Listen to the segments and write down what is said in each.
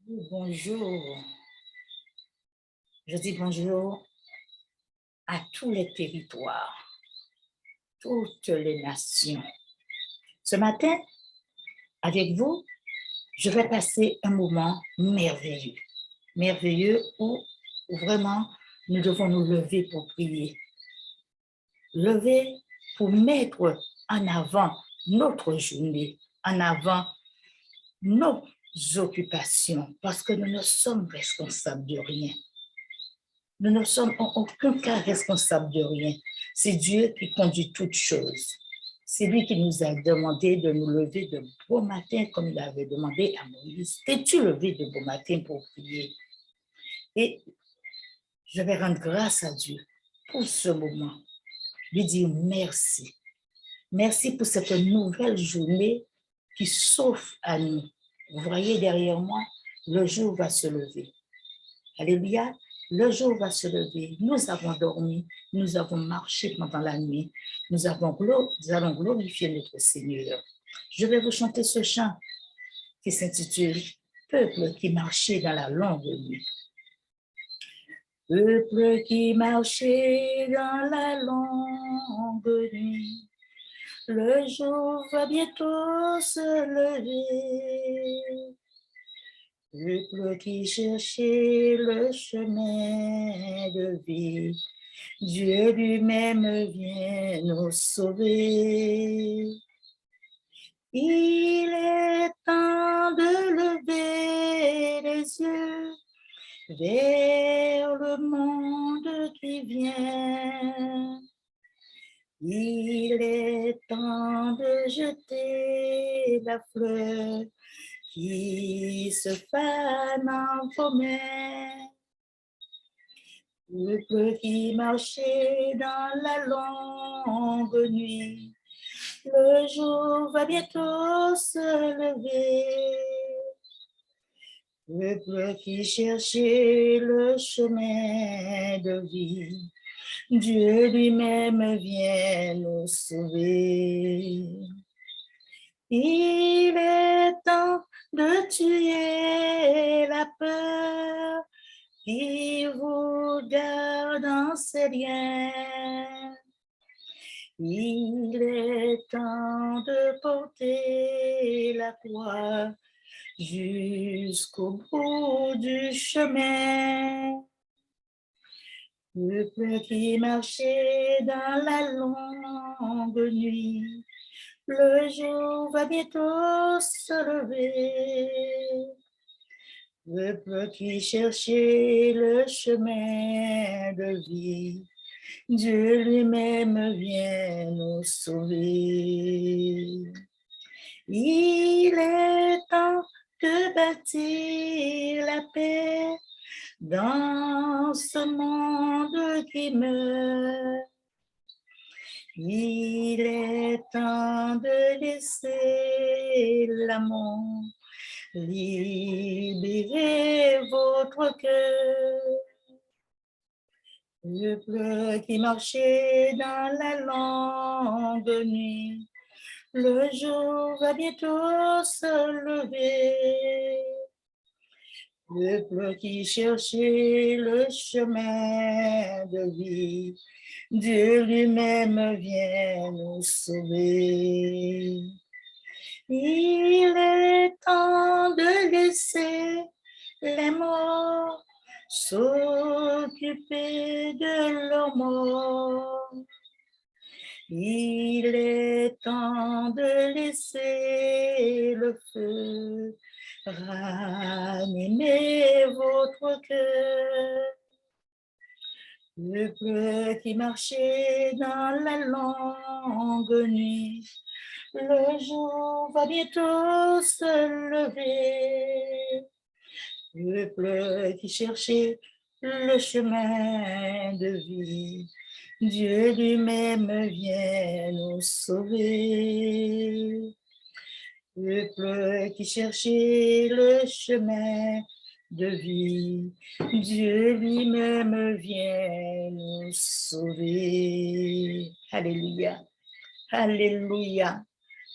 Bonjour. Je dis bonjour à tous les territoires, toutes les nations. Ce matin, avec vous, je vais passer un moment merveilleux. Merveilleux où vraiment nous devons nous lever pour prier. Lever pour mettre en avant notre journée, en avant nos occupations, parce que nous ne sommes responsables de rien. Nous ne sommes en aucun cas responsables de rien. C'est Dieu qui conduit toutes choses. C'est lui qui nous a demandé de nous lever de beau matin, comme il avait demandé à Moïse. T'es-tu levé de beau matin pour prier? Et je vais rendre grâce à Dieu pour ce moment. Lui dire merci. Merci pour cette nouvelle journée qui s'offre à nous. Vous voyez derrière moi, le jour va se lever. Alléluia. Le jour va se lever. Nous avons dormi, nous avons marché pendant la nuit, nous allons glorifier notre Seigneur. Je vais vous chanter ce chant qui s'intitule « Peuple qui marchait dans la longue nuit ». Peuple qui marchait dans la longue nuit, le jour va bientôt se lever. Peuple qui cherchait le chemin de vie, Dieu lui-même vient nous sauver. Il est temps de lever les yeux vers le monde qui vient. Il est temps de jeter la fleur qui se fane en vos mains. Peuple qui marchait dans la longue nuit, le jour va bientôt se lever. Peuple qui cherchait le chemin de vie, Dieu lui-même vient nous sauver. Il est temps de tuer la peur qui vous garde dans ses liens. Il est temps de porter la croix jusqu'au bout du chemin. Peuple qui marchait dans la longue nuit, le jour va bientôt se lever. Peuple qui cherchait le chemin de vie, Dieu lui-même vient nous sauver. Il est temps de bâtir la paix dans ce monde qui meurt. Il est temps de laisser l'amour libérer votre cœur. Peuple qui marchait dans la longue nuit, le jour va bientôt se lever. Peuple qui cherchait le chemin de vie, Dieu lui-même vient nous sauver. Il est temps de laisser les morts s'occuper de leurs morts. Il est temps de laisser le feu ranimer votre cœur. Peuple qui marchait dans la longue nuit, le jour va bientôt se lever. Peuple qui cherchait le chemin de vie, Dieu lui-même vient nous sauver. Peuple qui cherchait le chemin de vie, Dieu lui-même vient nous sauver. Alléluia, alléluia,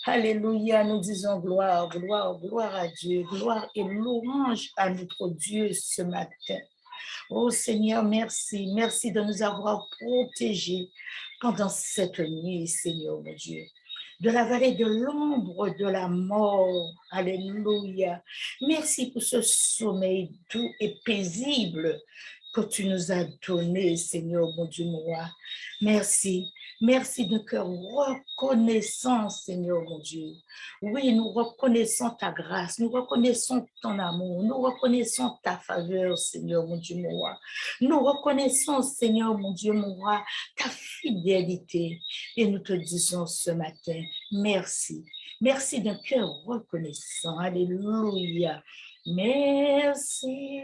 Alléluia, nous disons gloire, gloire, gloire à Dieu, gloire et louange à notre Dieu ce matin. Oh Seigneur, merci, merci de nous avoir protégés pendant cette nuit, Seigneur mon Dieu. De la vallée de l'ombre de la mort. Alléluia. Merci pour ce sommeil doux et paisible que tu nous as donné, Seigneur mon Dieu, mon roi. Merci. Merci de cœur reconnaissant, Seigneur mon Dieu. Oui, nous reconnaissons ta grâce, nous reconnaissons ton amour, nous reconnaissons ta faveur, Seigneur mon Dieu, mon roi. Nous reconnaissons, Seigneur mon Dieu, mon roi, ta fidélité. Et nous te disons ce matin, merci. Merci d'un cœur reconnaissant. Alléluia. Merci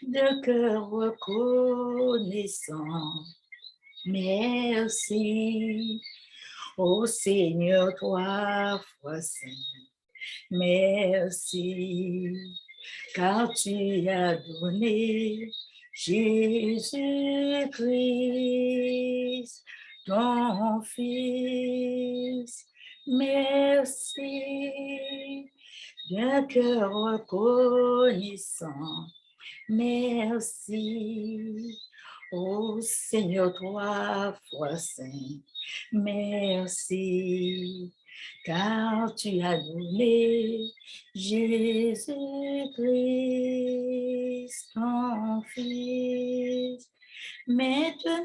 d'un cœur reconnaissant. Merci, ô Seigneur, toi, foi saint. Merci, car tu as donné Jésus-Christ, ton Fils. Merci, d'un cœur reconnaissant. Merci, ô Seigneur, toi, foi saint. Merci, car tu as donné Jésus-Christ, ton Fils. Maintenant,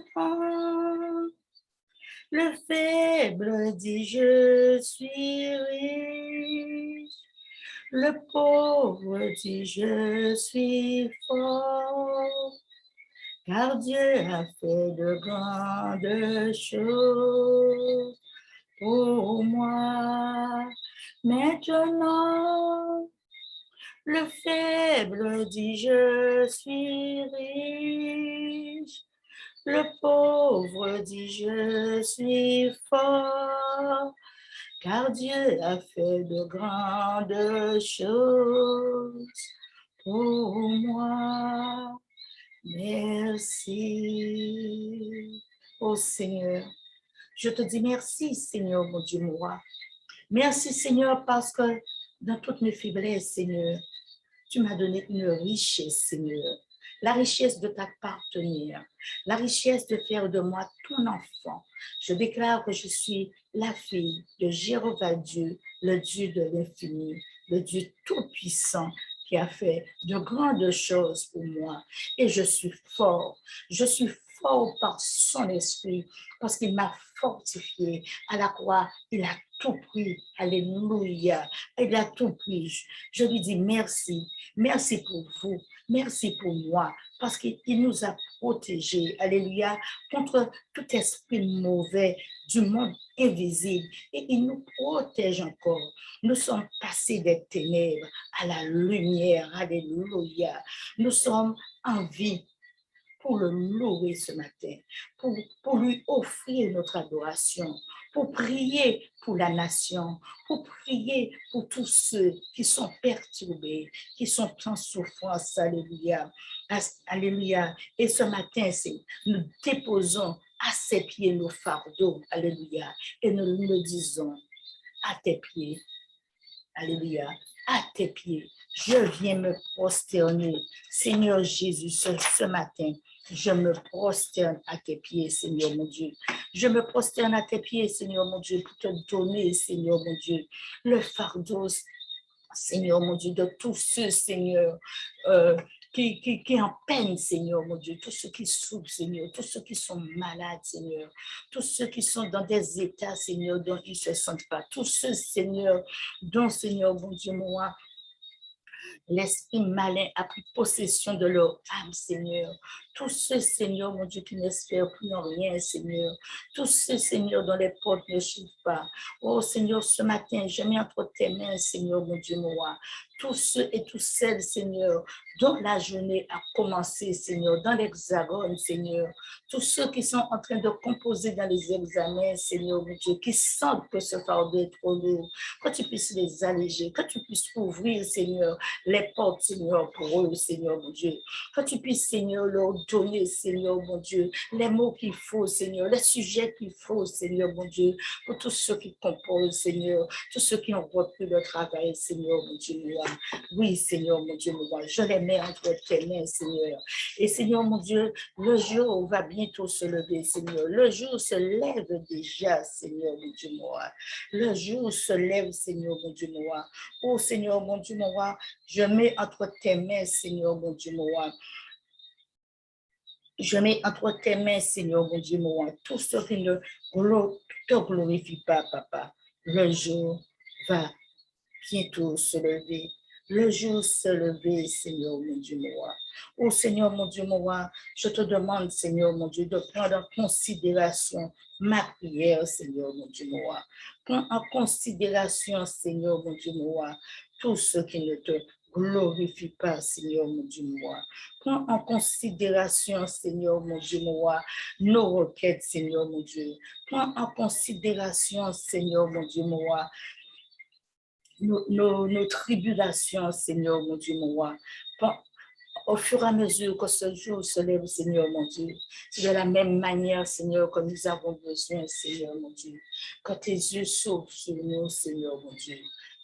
le faible dit, je suis riche. Le pauvre dit, je suis fort, car Dieu a fait de grandes choses pour moi. Maintenant, le faible dit, je suis riche. Le pauvre dit, je suis fort, car Dieu a fait de grandes choses pour moi. Merci. Oh Seigneur, je te dis merci, Seigneur, mon Dieu, mon roi. Merci, Seigneur, parce que dans toutes mes faiblesses, Seigneur, tu m'as donné une richesse, Seigneur. La richesse de t'appartenir, la richesse de faire de moi ton enfant. Je déclare que je suis la fille de Jéhovah Dieu, le Dieu de l'infini, le Dieu tout-puissant qui a fait de grandes choses pour moi. Et je suis fort par son esprit, parce qu'il m'a fortifié. À la croix, il a tout pris. Alléluia. Il a tout pris. Je lui dis merci. Merci pour vous. Merci pour moi, parce qu'il nous a protégés, alléluia, contre tout esprit mauvais du monde invisible. Et il nous protège encore. Nous sommes passés des ténèbres à la lumière, alléluia. Nous sommes en vie pour le louer ce matin, pour lui offrir notre adoration, pour prier pour la nation, pour prier pour tous ceux qui sont perturbés, qui sont en souffrance, alléluia, alléluia. Et ce matin, nous déposons à ses pieds nos fardeaux, alléluia, et nous le disons à tes pieds, alléluia, à tes pieds. Je viens me prosterner, Seigneur Jésus, ce matin. Je me prosterne à tes pieds, Seigneur mon Dieu. Je me prosterne à tes pieds, Seigneur mon Dieu, pour te donner, Seigneur mon Dieu, le fardeau, Seigneur mon Dieu, de tous ceux, Seigneur, qui en peine, Seigneur mon Dieu, tous ceux qui souffrent, Seigneur, tous ceux qui sont malades, Seigneur, tous ceux qui sont dans des états, Seigneur, dont ils ne se sentent pas, tous ceux, Seigneur, dont, Seigneur mon Dieu, moi, l'esprit malin a pris possession de leur âme, Seigneur. Tous ceux, Seigneur, mon Dieu, qui n'espèrent plus en rien, Seigneur. Tous ceux, Seigneur, dont les portes ne s'ouvrent pas. Oh, Seigneur, ce matin, je mets entre tes mains, Seigneur, mon Dieu, mon roi. Tous ceux et toutes celles, Seigneur, dont la journée a commencé, Seigneur, dans l'hexagone, Seigneur. Tous ceux qui sont en train de composer dans les examens, Seigneur, mon Dieu, qui sentent que ce fardeau est trop lourd. Que tu puisses les alléger, que tu puisses ouvrir, Seigneur, les portes, Seigneur, pour eux, Seigneur, mon Dieu. Que tu puisses, Seigneur, leur donner, Seigneur, mon Dieu, les mots qu'il faut, Seigneur, les sujets qu'il faut, Seigneur, mon Dieu, pour tous ceux qui composent, Seigneur, tous ceux qui ont repris le travail, Seigneur, mon Dieu, moi. Oui, Seigneur, mon Dieu, moi, je les mets entre tes mains, Seigneur. Et Seigneur, mon Dieu, le jour va bientôt se lever, Seigneur. Le jour se lève déjà, Seigneur, mon Dieu, moi. Le jour se lève, Seigneur, mon Dieu, moi. Oh, Seigneur, mon Dieu, moi, je mets entre tes mains, Seigneur, mon Dieu, moi. Je mets entre tes mains, Seigneur, mon Dieu, moi, tout ce qui ne te glorifie pas, papa. Le jour va bientôt se lever. Le jour se lever, Seigneur, mon Dieu, moi. Oh, Seigneur, mon Dieu, moi, je te demande, Seigneur, mon Dieu, de prendre en considération ma prière, Seigneur, mon Dieu, moi. Prends en considération, Seigneur, mon Dieu, moi, tout ce qui ne te glorifie pas, Seigneur, mon Dieu, moi. Prends en considération, Seigneur, mon Dieu, moi, nos requêtes, Seigneur, mon Dieu. Prends en considération, Seigneur, mon Dieu, moi, nos tribulations, Seigneur, mon Dieu, mon roi. Au fur et à mesure que ce jour se lève, Seigneur, mon Dieu, c'est de la même manière, Seigneur, que nous avons besoin, Seigneur, mon Dieu. Quand tes yeux s'ouvrent sur nous, Seigneur, mon Dieu,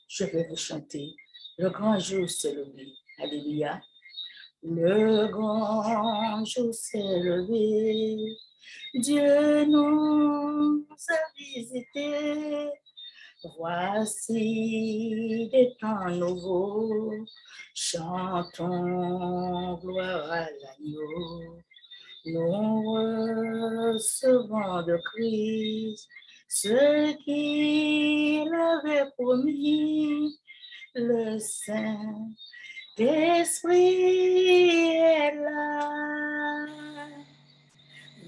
je vais vous chanter. Le grand jour s'est levé. Alléluia. Le grand jour s'est levé. Dieu nous a visités. Voici des temps nouveaux, chantons gloire à l'agneau. Nous recevons de Christ ce qu'il avait promis. Le Saint-Esprit est là.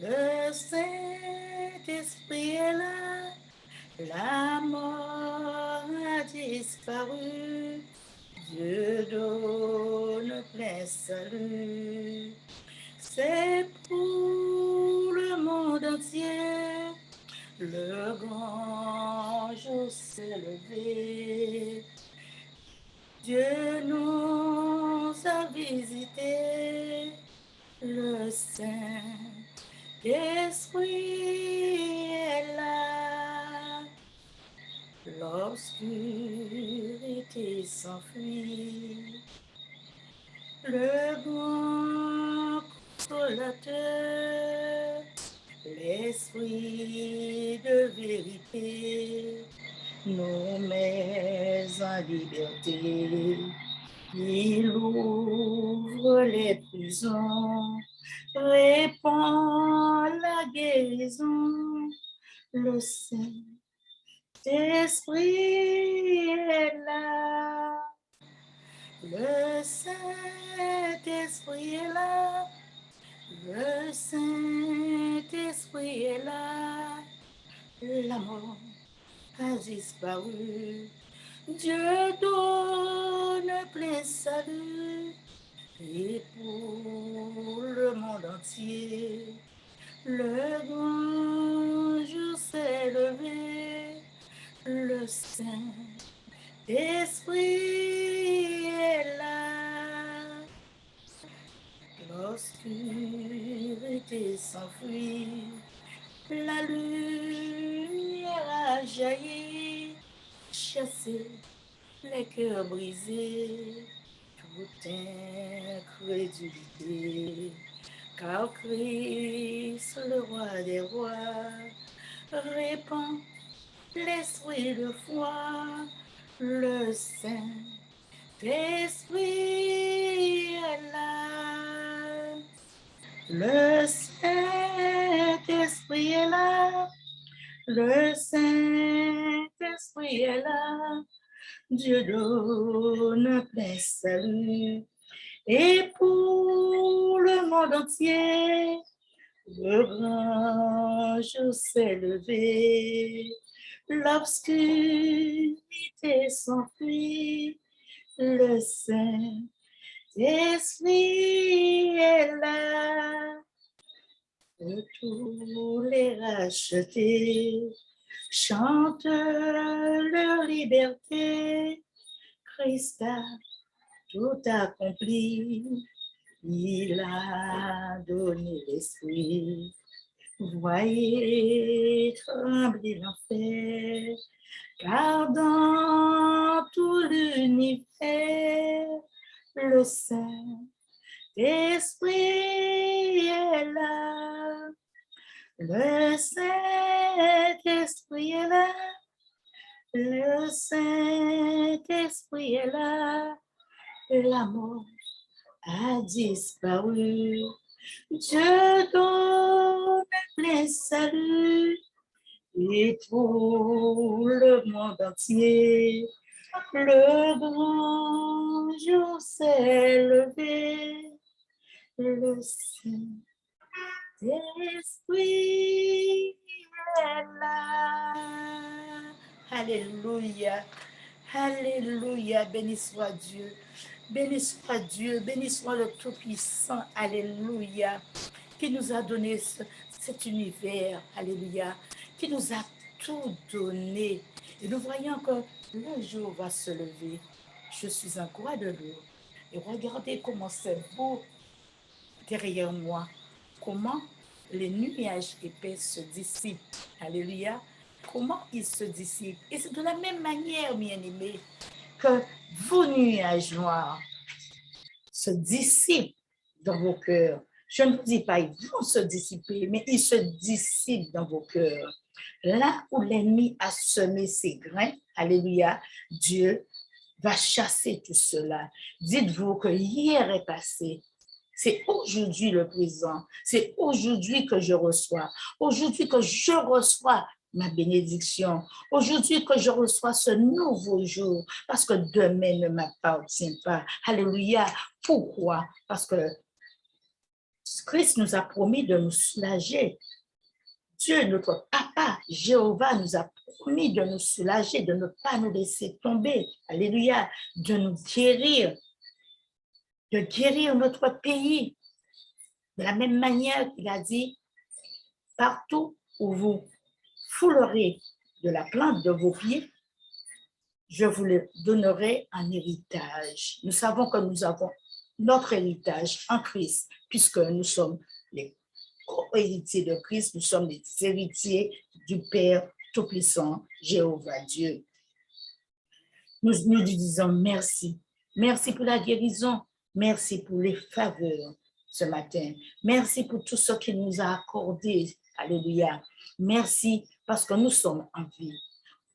Le Saint-Esprit est là. La mort a disparu, Dieu donne plein salut. C'est pour le monde entier, le grand jour s'est levé. Dieu nous a visités, le Saint-Esprit est là. L'obscurité s'enfuit, le grand consolateur, l'esprit de vérité, nous met en liberté. Il ouvre les prisons, répand la guérison, le Saint-Esprit est là, le Saint-Esprit est là, le Saint-Esprit est là, la mort a disparu, Dieu donne plein salut, et pour le monde entier, le grand jour s'est levé, le Saint-Esprit est là. L'obscurité s'enfuit, la lumière a jailli, chassé les cœurs brisés, toute incrédulité. Car Christ, le roi des rois, répand l'esprit de foi, le Saint-Esprit est là. Le Saint-Esprit est là. Le Saint-Esprit est là. Dieu donne plein salut. Et pour le monde entier, le grand jour s'est levé. L'obscurité s'enfuit, le Saint-Esprit est là. Et tous les rachetés chantent leur liberté. Christ a tout accompli. Il a donné l'esprit. Voyez trembler l'enfer, car dans tout l'univers, le Saint-Esprit est là. Le Saint-Esprit est là. Le Saint-Esprit est là. La mort a disparu. Dieu donne plein salut et pour le monde entier, le grand jour s'est levé. Le Saint-Esprit est là. Alléluia. Alléluia. Béni soit Dieu. Béni soit Dieu. Béni soit le Tout-Puissant. Alléluia. Qui nous a donné cet univers. Alléluia. Qui nous a tout donné. Et nous voyons que le jour va se lever. Je suis en croix de l'eau. Et regardez comment c'est beau derrière moi. Comment les nuages épais se dissipent. Alléluia. Comment ils se dissipent. Et c'est de la même manière, bien-aimés, que vos nuages noirs se dissipent dans vos cœurs. Je ne vous dis pas, ils vont se dissiper, mais ils se dissipent dans vos cœurs. Là où l'ennemi a semé ses grains, alléluia, Dieu va chasser tout cela. Dites-vous que hier est passé. C'est aujourd'hui le présent. C'est aujourd'hui que je reçois. Aujourd'hui que je reçois ma bénédiction. Aujourd'hui que je reçois ce nouveau jour. Parce que demain ne m'appartient pas. Alléluia. Pourquoi? Parce que Christ nous a promis de nous soulager. Dieu, notre Papa, Jéhovah, nous a promis de nous soulager, de ne pas nous laisser tomber. Alléluia. De nous guérir. De guérir notre pays. De la même manière qu'il a dit, partout où vous foulerez de la plante de vos pieds, je vous le donnerai en héritage. Nous savons que nous avons notre héritage en Christ, puisque nous sommes les co-héritiers de Christ, nous sommes les héritiers du Père Tout-Puissant, Jéhovah Dieu. Nous lui disons merci. Merci pour la guérison. Merci pour les faveurs ce matin. Merci pour tout ce qu'il nous a accordé. Alléluia. Merci parce que nous sommes en vie.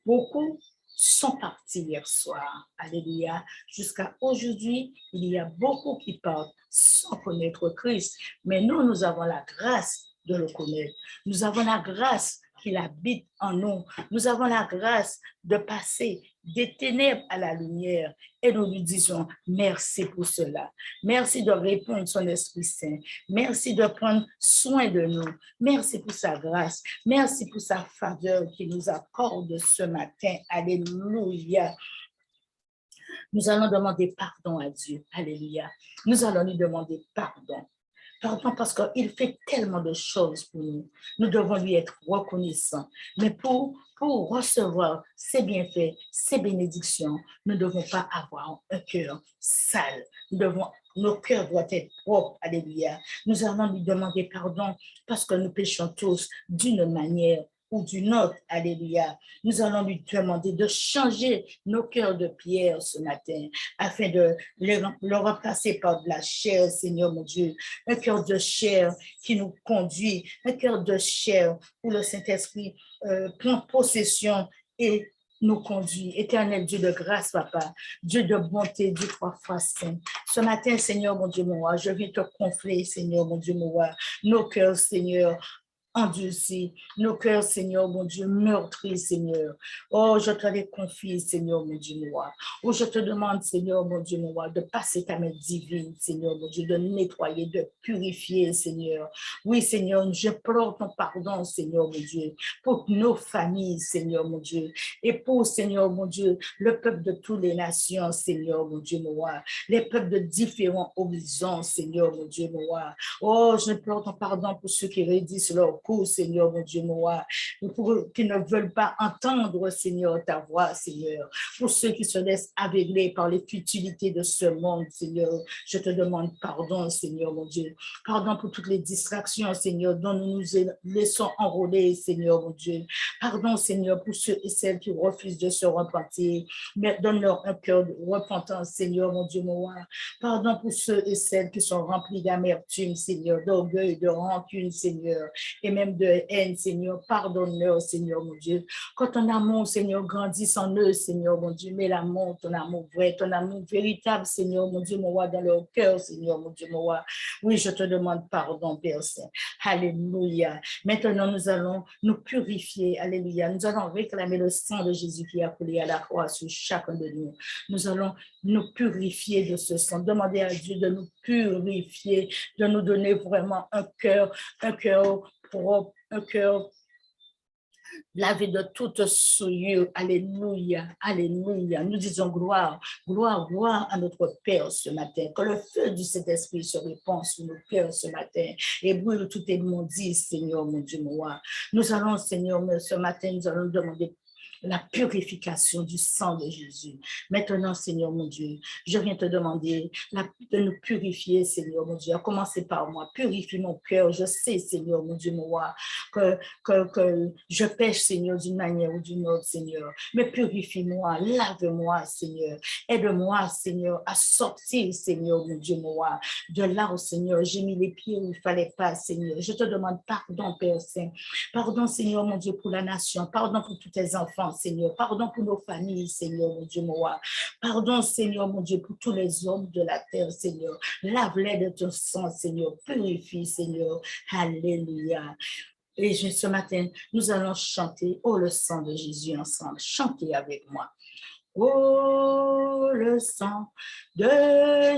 Beaucoup sont partis hier soir. Alléluia. Jusqu'à aujourd'hui, il y a beaucoup qui partent sans connaître Christ. Mais nous avons la grâce de le connaître. Nous avons la grâce qu'il habite en nous. Nous avons la grâce de passer des ténèbres à la lumière et nous lui disons merci pour cela. Merci de répondre son Esprit Saint. Merci de prendre soin de nous. Merci pour sa grâce. Merci pour sa faveur qu'il nous accorde ce matin. Alléluia. Nous allons demander pardon à Dieu. Alléluia. Nous allons lui demander pardon. Pardon parce qu'il fait tellement de choses pour nous. Nous devons lui être reconnaissants. Mais pour recevoir ses bienfaits, ses bénédictions, nous ne devons pas avoir un cœur sale. Nos cœurs doivent être propres. Alléluia. Nous allons lui demander pardon parce que nous péchons tous d'une manière ou d'une autre. Alléluia. Nous allons lui demander de changer nos cœurs de pierre ce matin afin de le remplacer par de la chair, Seigneur mon Dieu. Un cœur de chair qui nous conduit, un cœur de chair où le Saint-Esprit prend possession et nous conduit. Éternel Dieu de grâce, Papa, Dieu de bonté, Dieu trois fois saint. Ce matin, Seigneur mon Dieu, mon roi, je viens te confier, Seigneur mon Dieu, mon roi, nos cœurs, Seigneur, endurcis, nos cœurs, Seigneur, mon Dieu, meurtris, Seigneur. Oh, je te les confie, Seigneur, mon Dieu, mon roi. Oh, je te demande, Seigneur, mon Dieu, mon roi, de passer ta main divine, Seigneur, mon Dieu, de nettoyer, de purifier, Seigneur. Oui, Seigneur, je pleure ton pardon, Seigneur, mon Dieu, pour nos familles, Seigneur, mon Dieu, et pour, Seigneur, mon Dieu, le peuple de toutes les nations, Seigneur, mon Dieu, mon roi, les peuples de différents horizons, Seigneur, mon Dieu, mon roi. Oh, je pleure ton pardon pour ceux qui rédisent leur beaucoup, Seigneur, mon Dieu, moi, qui ne veulent pas entendre, Seigneur, ta voix, Seigneur. Pour ceux qui se laissent aveugler par les futilités de ce monde, Seigneur, je te demande pardon, Seigneur, mon Dieu. Pardon pour toutes les distractions, Seigneur, dont nous nous laissons enrôler, Seigneur, mon Dieu. Pardon, Seigneur, pour ceux et celles qui refusent de se repentir. Mais donne-leur un cœur de repentance, Seigneur, mon Dieu, mon roi. Pardon pour ceux et celles qui sont remplis d'amertume, Seigneur, d'orgueil, de rancune, Seigneur, et même de haine, Seigneur. Pardonne-leur, Seigneur, mon Dieu. Quand ton amour, Seigneur, grandisse en eux, Seigneur, mon Dieu, mets l'amour, ton amour vrai, ton amour véritable, Seigneur, mon Dieu, mon roi, dans leur cœur, Seigneur, mon Dieu, mon roi. Oui, je te demande pardon, Père Saint. Alléluia. Maintenant, nous allons nous purifier. Alléluia. Nous allons réclamer le sang de Jésus qui a coulé à la croix sur chacun de nous. Nous allons nous purifier de ce sang. Demander à Dieu de nous purifier, de nous donner vraiment un cœur propre, un cœur lavé de toute souillure. Alléluia, alléluia. Nous disons gloire, gloire, gloire à notre Père ce matin. Que le feu du Saint-Esprit se répand sur nos cœurs ce matin et brûle tout immondice, Seigneur, mon Dieu, mon roi. Nous allons, Seigneur, ce matin, nous allons demander la purification du sang de Jésus. Maintenant, Seigneur mon Dieu, je viens te demander de nous purifier, Seigneur mon Dieu, à commencer par moi. Purifie mon cœur. Je sais, Seigneur mon Dieu, mon roi, que je pêche, Seigneur, d'une manière ou d'une autre, Seigneur. Mais purifie-moi, lave-moi, Seigneur. Aide-moi, Seigneur, à sortir, Seigneur, mon Dieu, mon roi, de là où, Seigneur, j'ai mis les pieds où il ne fallait pas, Seigneur. Je te demande pardon, Père Saint. Pardon, Seigneur, mon Dieu, pour la nation. Pardon pour tous tes enfants, Seigneur. Pardon pour nos familles, Seigneur, mon Dieu, mon roi. Pardon, Seigneur, mon Dieu, pour tous les hommes de la terre, Seigneur. Lave-les de ton sang, Seigneur. Purifie, Seigneur. Alléluia. Et ce matin, nous allons chanter « Oh, le sang de Jésus » ensemble. Chantez avec moi. Oh, le sang de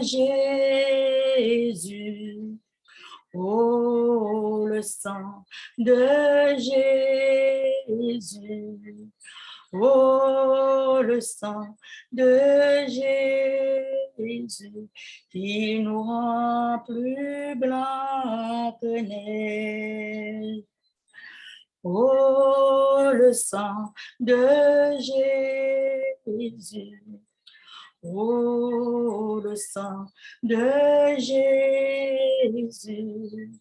Jésus. Oh, le sang de Jésus. Oh, le sang de Jésus qui nous rend plus blancs que neige. Oh, le sang de Jésus. Oh, le sang de Jésus.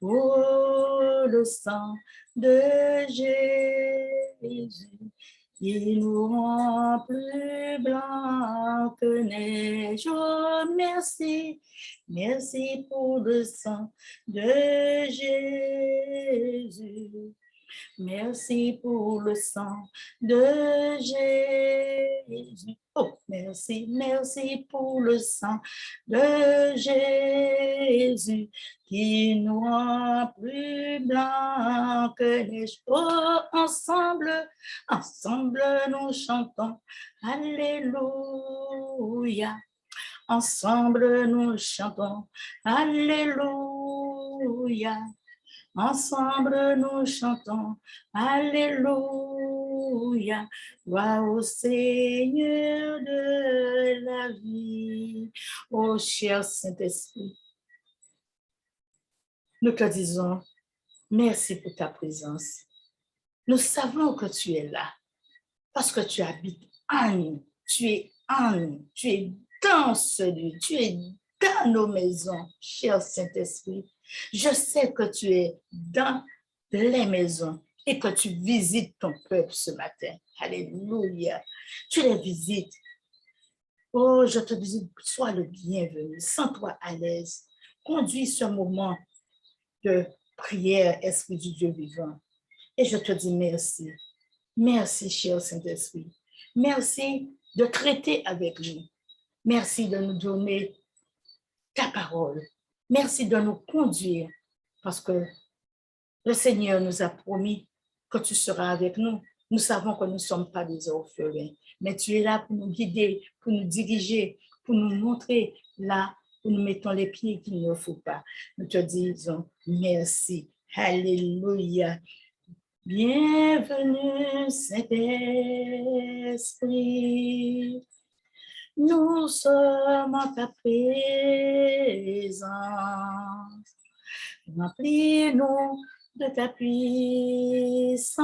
Oh, le sang de Jésus. Il nous rend plus blancs que neige. Oh, merci, merci pour le sang de Jésus. Merci pour le sang de Jésus. Oh, merci, merci pour le sang de Jésus qui nous rend plus blancs que neige. Oh, ensemble, ensemble nous chantons. Alléluia. Ensemble nous chantons. Alléluia. Ensemble nous chantons, Alléluia, gloire au Seigneur de la vie. Oh, cher Saint-Esprit, nous te disons merci pour ta présence. Nous savons que tu es là, parce que tu habites en nous, tu es en nous, tu es dans ce lieu, tu es dans nos maisons, cher Saint-Esprit. Je sais que tu es dans les maisons et que tu visites ton peuple ce matin. Alléluia. Tu les visites. Oh, je te dis, sois le bienvenu. Sens-toi à l'aise. Conduis ce moment de prière, Esprit du Dieu vivant. Et je te dis merci. Merci, cher Saint-Esprit. Merci de traiter avec nous. Merci de nous donner ta parole. Merci de nous conduire parce que le Seigneur nous a promis que tu seras avec nous. Nous savons que nous ne sommes pas des orphelins, mais tu es là pour nous guider, pour nous diriger, pour nous montrer là où nous mettons les pieds qu'il ne faut pas. Nous te disons merci. Alléluia. Bienvenue, Saint-Esprit. Nous sommes en ta présence. Remplis-nous de ta puissance.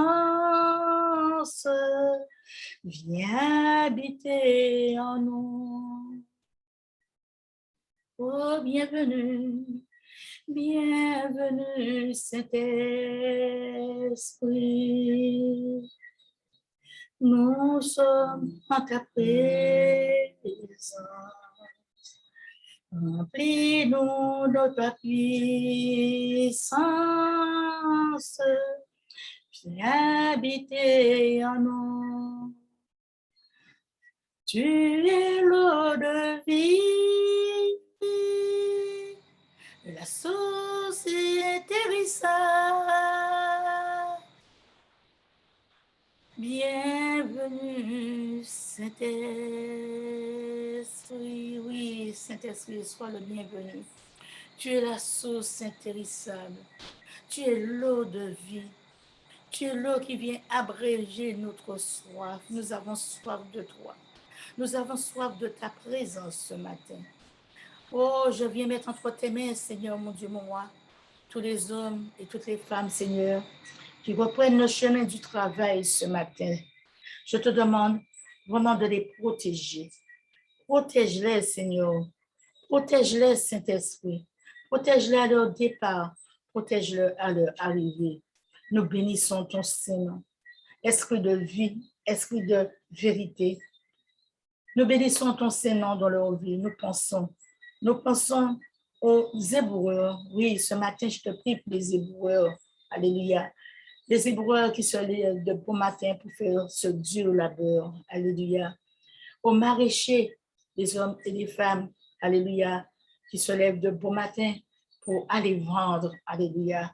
Viens habiter en nous. Oh, bienvenue, bienvenue, Saint-Esprit. Nous sommes en ta présence. Remplis-nous de ta puissance. Viens habiter en nous. Tu es l'eau de vie, la source intéressante. Bienvenue, Saint-Esprit. Oui, Saint-Esprit, sois le bienvenu. Tu es la source intéressable. Tu es l'eau de vie. Tu es l'eau qui vient abréger notre soif. Nous avons soif de toi. Nous avons soif de ta présence ce matin. Oh, je viens mettre entre tes mains, Seigneur, mon Dieu, mon roi, tous les hommes et toutes les femmes, Seigneur, qui reprennent le chemin du travail ce matin. Je te demande vraiment de les protéger. Protège-les, Seigneur. Protège-les, Saint-Esprit. Protège-les à leur départ. Protège-les à leur arrivée. Nous bénissons ton Saint-Nom. Esprit de vie, esprit de vérité. Nous bénissons ton Saint-Nom dans leur vie. Nous pensons aux éboueurs. Oui, ce matin, je te prie pour les éboueurs. Alléluia. Les éboueurs qui se lèvent de bon matin pour faire ce dur labeur. Alléluia. Aux maraîchers, les hommes et les femmes. Alléluia. Qui se lèvent de bon matin pour aller vendre. Alléluia.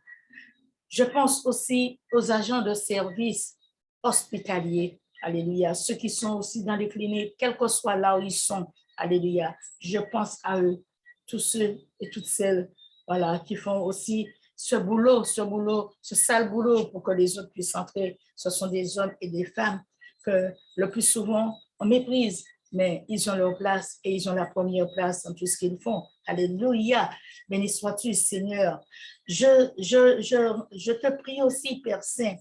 Je pense aussi aux agents de service hospitaliers. Alléluia. Ceux qui sont aussi dans les cliniques, quel que soit là où ils sont. Alléluia. Je pense à eux, tous ceux et toutes celles, voilà, qui font aussi ce sale boulot pour que les autres puissent entrer. Ce sont des hommes et des femmes que le plus souvent on méprise, mais ils ont leur place et ils ont la première place dans tout ce qu'ils font. Alléluia. Béni sois-tu, Seigneur. Je te prie aussi, Père Saint,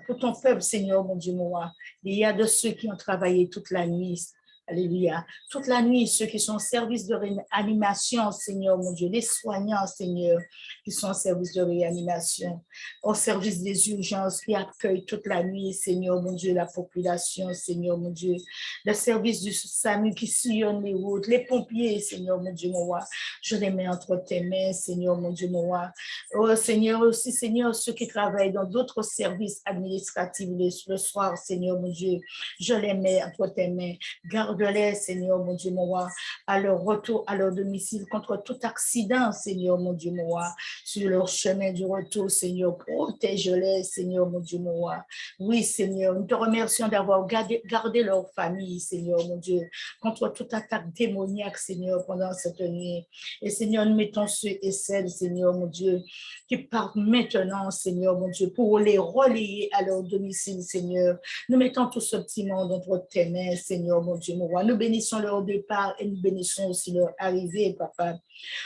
pour ton peuple, Seigneur, mon Dieu, moi. Il y a de ceux qui ont travaillé toute la nuit. Alléluia. Toute la nuit, ceux qui sont au service de réanimation, Seigneur, mon Dieu, les soignants, Seigneur, qui sont au service de réanimation, au service des urgences, qui accueillent toute la nuit, Seigneur, mon Dieu, la population, Seigneur, mon Dieu, le service du SAMU qui sillonne les routes, les pompiers, Seigneur, mon Dieu, mon roi, je les mets entre tes mains, Seigneur, mon Dieu, mon roi. Oh, Seigneur, aussi, Seigneur, ceux qui travaillent dans d'autres services administratifs le soir, Seigneur, mon Dieu, je les mets entre tes mains. Garde-les, Seigneur, mon Dieu, mon roi, à leur retour, à leur domicile, contre tout accident, Seigneur, mon Dieu, mon roi, sur leur chemin du retour, Seigneur, protège-les, Seigneur, mon Dieu, mon roi. Oui, Seigneur, nous te remercions d'avoir gardé leur famille, Seigneur, mon Dieu, contre toute attaque démoniaque, Seigneur, pendant cette nuit. Et Seigneur, nous mettons ceux et celles, Seigneur, mon Dieu, qui partent maintenant, Seigneur, mon Dieu, pour les relayer à leur domicile, Seigneur. Nous mettons tout ce petit monde entre tes mains, Seigneur, mon Dieu, mon roi. Nous bénissons leur départ et nous bénissons aussi leur arrivée, Papa.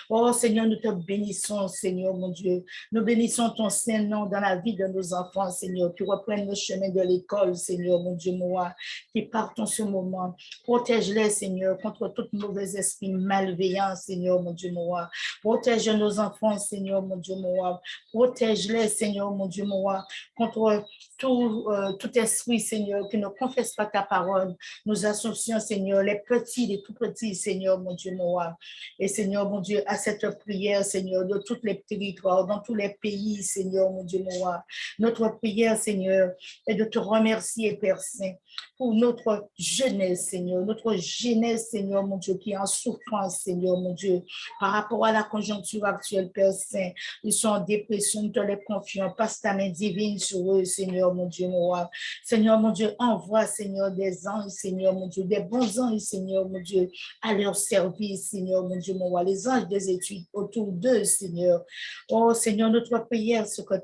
Oh, Seigneur, nous te bénissons, Seigneur, mon Dieu. Nous bénissons ton Saint-Nom dans la vie de nos enfants, Seigneur, qui reprennent le chemin de l'école, Seigneur, mon Dieu, mon roi, qui partent en ce moment. Protège-les, Seigneur, contre tout mauvais esprit malveillant, Seigneur, mon Dieu, mon roi. Protège nos enfants, Seigneur, mon Dieu, mon roi. Protège-les, Seigneur, mon Dieu, mon roi, contre tout esprit, Seigneur, qui ne confesse pas ta parole. Nous associons, Seigneur, les petits, les tout petits, Seigneur, mon Dieu, mon roi. Et Seigneur, mon Dieu, à cette prière, Seigneur, de tous les territoires, dans tous les pays, Seigneur, mon Dieu, mon roi. Notre prière, Seigneur, est de te remercier, Père Saint, pour notre jeunesse, Seigneur, mon Dieu, qui est en souffrance, Seigneur, mon Dieu, par rapport à la conjoncture actuelle, Père Saint. Ils sont en dépression, nous te les confions. Passe ta main divine sur eux, Seigneur, mon Dieu, mon roi. Seigneur, mon Dieu, envoie, Seigneur, des anges, Seigneur, mon Dieu, des bons anges, Seigneur, mon Dieu, à leur service, Seigneur, mon Dieu, mon roi. Les anges des études autour d'eux, Seigneur. Oh, Seigneur, notre prière, ce que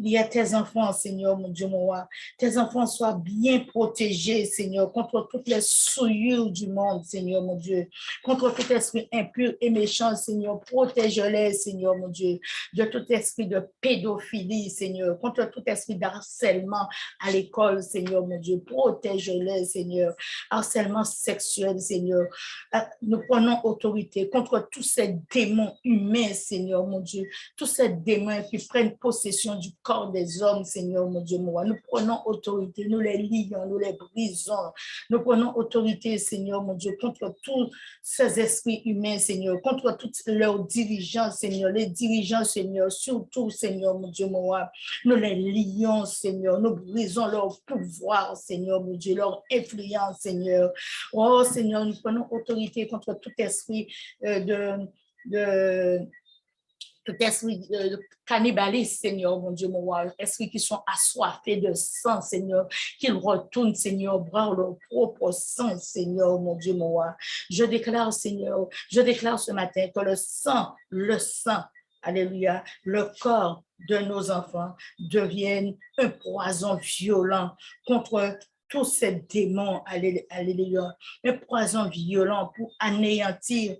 Il y a tes enfants, Seigneur, mon Dieu, mon roi. Tes enfants soient bien protégés, Seigneur, contre toutes les souillures du monde, Seigneur, mon Dieu. Contre tout esprit impur et méchant, Seigneur. Protège-les, Seigneur, mon Dieu, de tout esprit de pédophilie, Seigneur. Contre tout esprit d'harcèlement à l'école, Seigneur, mon Dieu. Protège-les, Seigneur. Harcèlement sexuel, Seigneur. Nous prenons autorité contre tous ces démons humains, Seigneur, mon Dieu. Tous ces démons qui prennent possession du corps des hommes, Seigneur, mon Dieu, mon roi. Nous prenons autorité, nous les lions, nous les brisons. Nous prenons autorité, Seigneur, mon Dieu, contre tous ces esprits humains, Seigneur, contre toutes leurs dirigeants, Seigneur, les dirigeants, Seigneur, surtout, Seigneur, mon Dieu, mon roi. Nous les lions, Seigneur, nous brisons leur pouvoir, Seigneur, mon Dieu, leur influence, Seigneur. Oh, Seigneur, nous prenons autorité contre tout esprit de tout esprit de cannibaliste, Seigneur, mon Dieu, mon roi, esprit qui sont assoiffés de sang, Seigneur, qu'ils retournent, Seigneur, boire leur propre sang, Seigneur, mon Dieu, mon roi. Je déclare, Seigneur, je déclare ce matin que le sang, alléluia, le corps de nos enfants devienne un poison violent contre tous ces démons, alléluia, un poison violent pour anéantir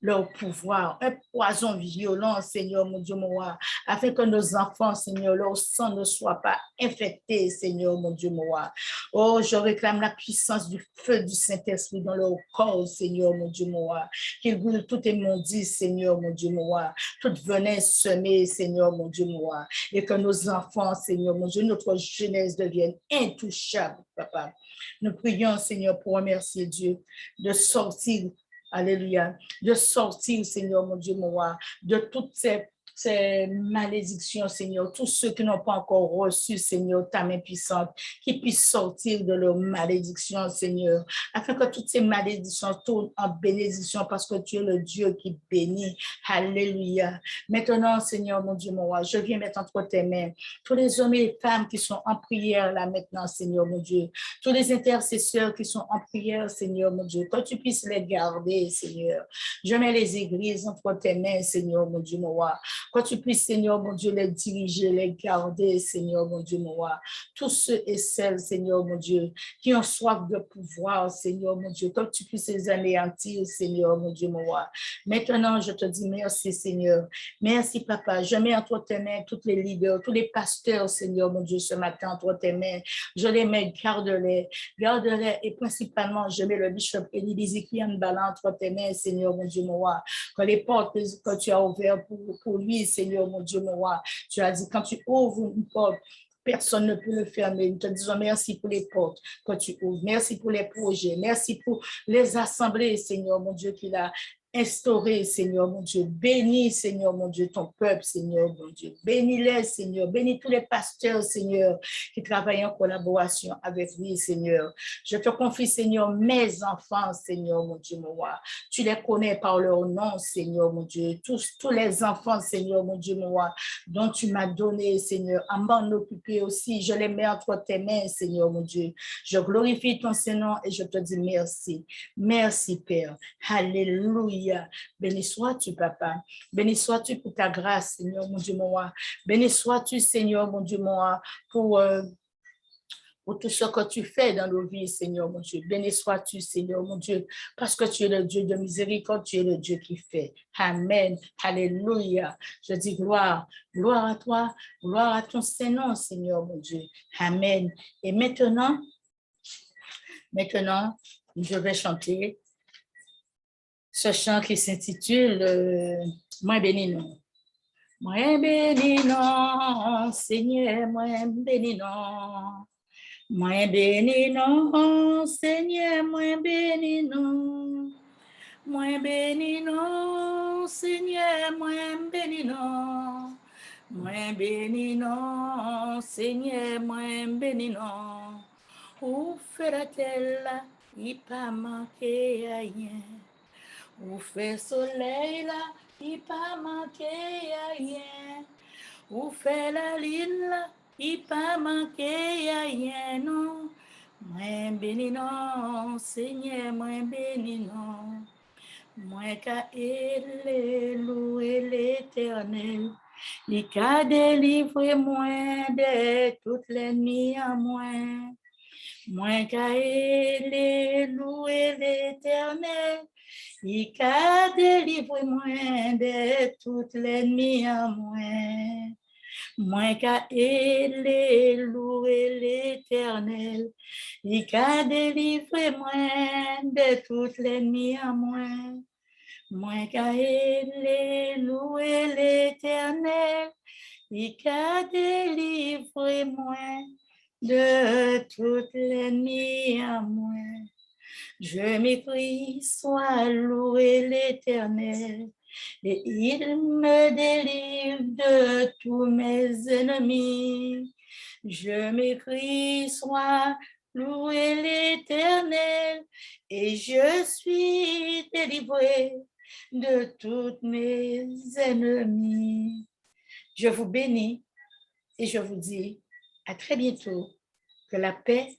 leur pouvoir, un poison violent, Seigneur, mon Dieu, mon roi, afin que nos enfants, Seigneur, leur sang ne soit pas infecté, Seigneur, mon Dieu, mon roi. Oh, je réclame la puissance du feu du Saint-Esprit dans leur corps, Seigneur, mon Dieu, mon roi. Qu'il brûle tout immondice, Seigneur, mon Dieu, mon roi. Toute venin semée, Seigneur, mon Dieu, mon roi. Et que nos enfants, Seigneur, mon Dieu, notre jeunesse devienne intouchable, papa. Nous prions, Seigneur, pour remercier Dieu de sortir, alléluia, de sortir, Seigneur, mon Dieu, mon roi, de toutes ces malédictions, Seigneur, tous ceux qui n'ont pas encore reçu, Seigneur, ta main puissante, qui puissent sortir de leurs malédictions, Seigneur, afin que toutes ces malédictions tournent en bénédiction parce que tu es le Dieu qui bénit. Alléluia. Maintenant, Seigneur, mon Dieu, mon roi, je viens mettre entre tes mains tous les hommes et les femmes qui sont en prière là maintenant, Seigneur, mon Dieu, tous les intercesseurs qui sont en prière, Seigneur, mon Dieu, que tu puisses les garder, Seigneur. Je mets les églises entre tes mains, Seigneur, mon Dieu, mon roi. Que tu puisses, Seigneur, mon Dieu, les diriger, les garder, Seigneur, mon Dieu, mon roi. Tous ceux et celles, Seigneur, mon Dieu, qui ont soif de pouvoir, Seigneur, mon Dieu, que tu puisses les anéantir, Seigneur, mon Dieu, mon roi. Maintenant, je te dis merci, Seigneur. Merci, Papa. Je mets entre tes mains tous les leaders, tous les pasteurs, Seigneur, mon Dieu, ce matin, entre tes mains. Je les mets, garde-les, et principalement, je mets le bishop Eli Ezekiel Bala entre tes mains, Seigneur, mon Dieu, mon roi. Que les portes que tu as ouvertes pour lui, Seigneur, mon Dieu, mon roi, tu as dit, quand tu ouvres une porte, personne ne peut le fermer. Nous te disons merci pour les portes que tu ouvres. Merci pour les projets. Merci pour les assemblées, Seigneur, mon Dieu, qu'il a instauré, Seigneur, mon Dieu. Bénis, Seigneur, mon Dieu, ton peuple, Seigneur, mon Dieu. Bénis-les, Seigneur. Bénis tous les pasteurs, Seigneur, qui travaillent en collaboration avec lui, Seigneur. Je te confie, Seigneur, mes enfants, Seigneur, mon Dieu, mon roi. Tu les connais par leur nom, Seigneur, mon Dieu. Tous les enfants, Seigneur, mon Dieu, mon roi, dont tu m'as donné, Seigneur, à m'en occuper aussi. Je les mets entre tes mains, Seigneur, mon Dieu. Je glorifie ton Saint-Nom et je te dis merci. Merci, Père. Alléluia. Béni sois-tu, Papa. Béni sois-tu pour ta grâce, Seigneur, mon Dieu, mon roi. Béni sois-tu, Seigneur, mon Dieu, mon roi, pour tout ce que tu fais dans nos vies, Seigneur, mon Dieu. Béni sois-tu, Seigneur, mon Dieu, parce que tu es le Dieu de miséricorde, tu es le Dieu qui fait. Amen. Alléluia. Je dis gloire. Gloire à toi. Gloire à ton Saint-Nom, Seigneur, mon Dieu. Amen. Et maintenant, je vais chanter ce chant qui s'intitule Moi béni non. Moi béni non, Seigneur, moi béni non. Moi béni non, Seigneur, moi béni non. Moi béni non, Seigneur, moi béni non. Moi béni non, Seigneur, moi béni non. Ou fera-t-elle, il pas manqué rien. Ou fait soleil là, il pas manqué rien. Ou fait la lune là, il pas manqué rien non. Moi béni non, Seigneur, moi béni non. Moi qu'à louer l'Éternel, Il a délivré moi de toutes l'ennemi à moi. Moi qu'a loué l'Éternel. Il a délivré moi de toutes l'ennemi à moi. Moi qu'a loué l'Éternel. Il a délivré moi de toutes l'ennemi à moi. Moi qu'a loué l'Éternel. Il a délivré moi de toutes l'ennemi à moi. Je m'écris, sois loué l'Éternel, et il me délivre de tous mes ennemis. Je m'écris, sois loué l'Éternel, et je suis délivré de tous mes ennemis. Je vous bénis et je vous dis à très bientôt. Que la paix,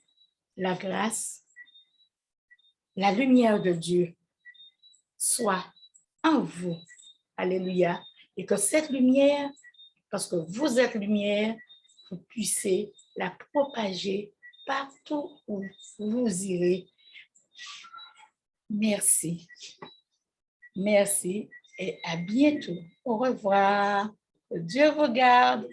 la grâce, la lumière de Dieu soit en vous. Alléluia. Et que cette lumière, parce que vous êtes lumière, vous puissiez la propager partout où vous irez. Merci. Merci et à bientôt. Au revoir. Que Dieu vous garde.